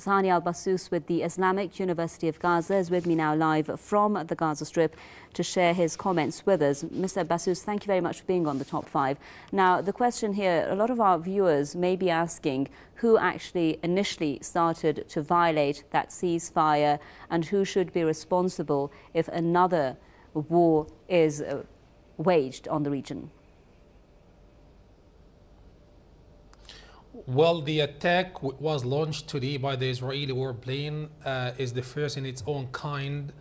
Hani Al-Bassous with the Islamic University of Gaza is with me now live from the Gaza Strip to share his comments with us. Mr. Bassous, thank you very much for being on the Top 5. Now, the question here, a lot of our viewers may be asking who actually initially started to violate that ceasefire and who should be responsible if another war is waged on the region. Well, the attack was launched today by the Israeli warplane is the first in its own kind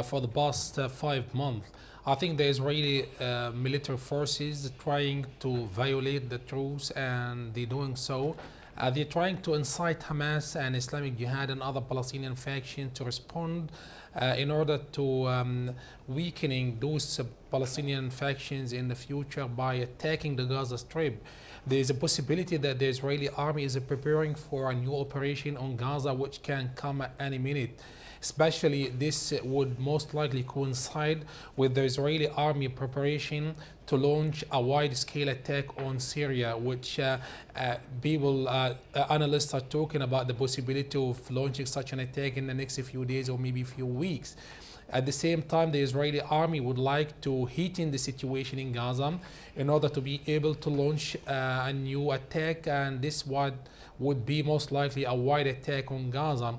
for the past 5 months. I think the Israeli military forces trying to violate the truce, and they're doing so. They're trying to incite Hamas and Islamic Jihad and other Palestinian factions to respond in order to weakening those Palestinian factions in the future by attacking the Gaza Strip. There is a possibility that the Israeli army is preparing for a new operation on Gaza, which can come at any minute. Especially this would most likely coincide with the Israeli army preparation to launch a wide-scale attack on Syria, which analysts are talking about the possibility of launching such an attack in the next few days or maybe few weeks. At the same time, the Israeli army would like to heaten the situation in Gaza in order to be able to launch a new attack, and this would be most likely a wide attack on Gaza.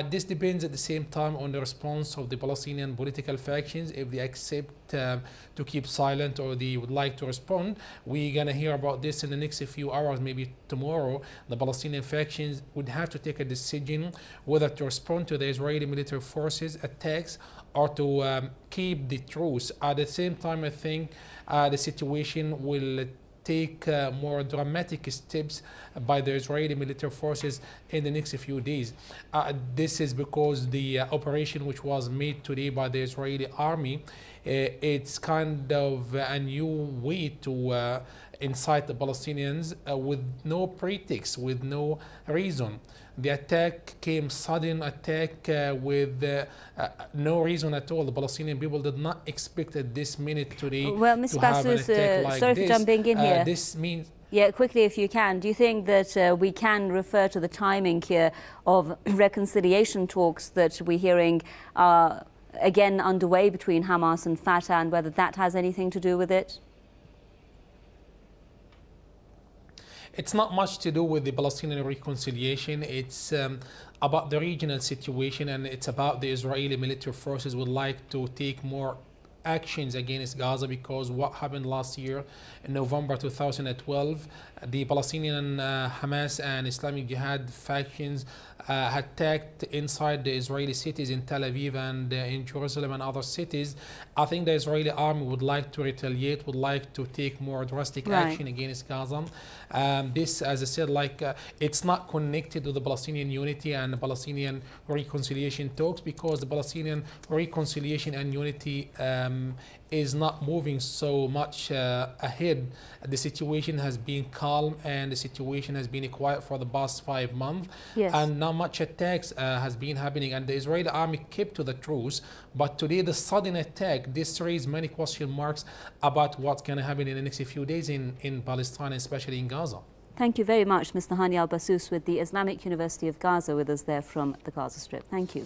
This depends at the same time on the response of the Palestinian political factions. If they accept to keep silent or they would like to respond, we're going to hear about this in the next few hours, maybe tomorrow. The Palestinian factions would have to take a decision whether to respond to the Israeli military forces attacks or to keep the truce. At the same time, I think the situation will take more dramatic steps by the Israeli military forces in the next few days. This is because the operation which was made today by the Israeli army, it's kind of a new way to incite the Palestinians with no pretext, with no reason. The attack came sudden attack with no reason at all. The Palestinian people did not expect at this minute today well, Ms. to have an attack like sorry this. for jumping in here. This means... Yeah, quickly if you can. Do you think that we can refer to the timing here of reconciliation talks that we're hearing are again underway between Hamas and Fatah, and whether that has anything to do with it? It's not much to do with the Palestinian reconciliation. It's about the regional situation, and it's about the Israeli military forces would like to take more actions against Gaza, because what happened last year in November 2012, the Palestinian Hamas and Islamic Jihad factions attacked inside the Israeli cities in Tel Aviv and in Jerusalem and other cities. I think the Israeli army would like to retaliate, would like to take more drastic action against Gaza. This, as I said, it's not connected to the Palestinian unity and the Palestinian reconciliation talks, because the Palestinian reconciliation and unity is not moving so much ahead. The situation has been calm and the situation has been quiet for the past 5 months. Yes. And not much attacks has been happening, and the Israeli army kept to the truce. But today, the sudden attack, this raised many question marks about what's going to happen in the next few days in Palestine, especially in Gaza. Thank you very much, Mr. Hani Al-Bassous with the Islamic University of Gaza, with us there from the Gaza Strip. Thank you.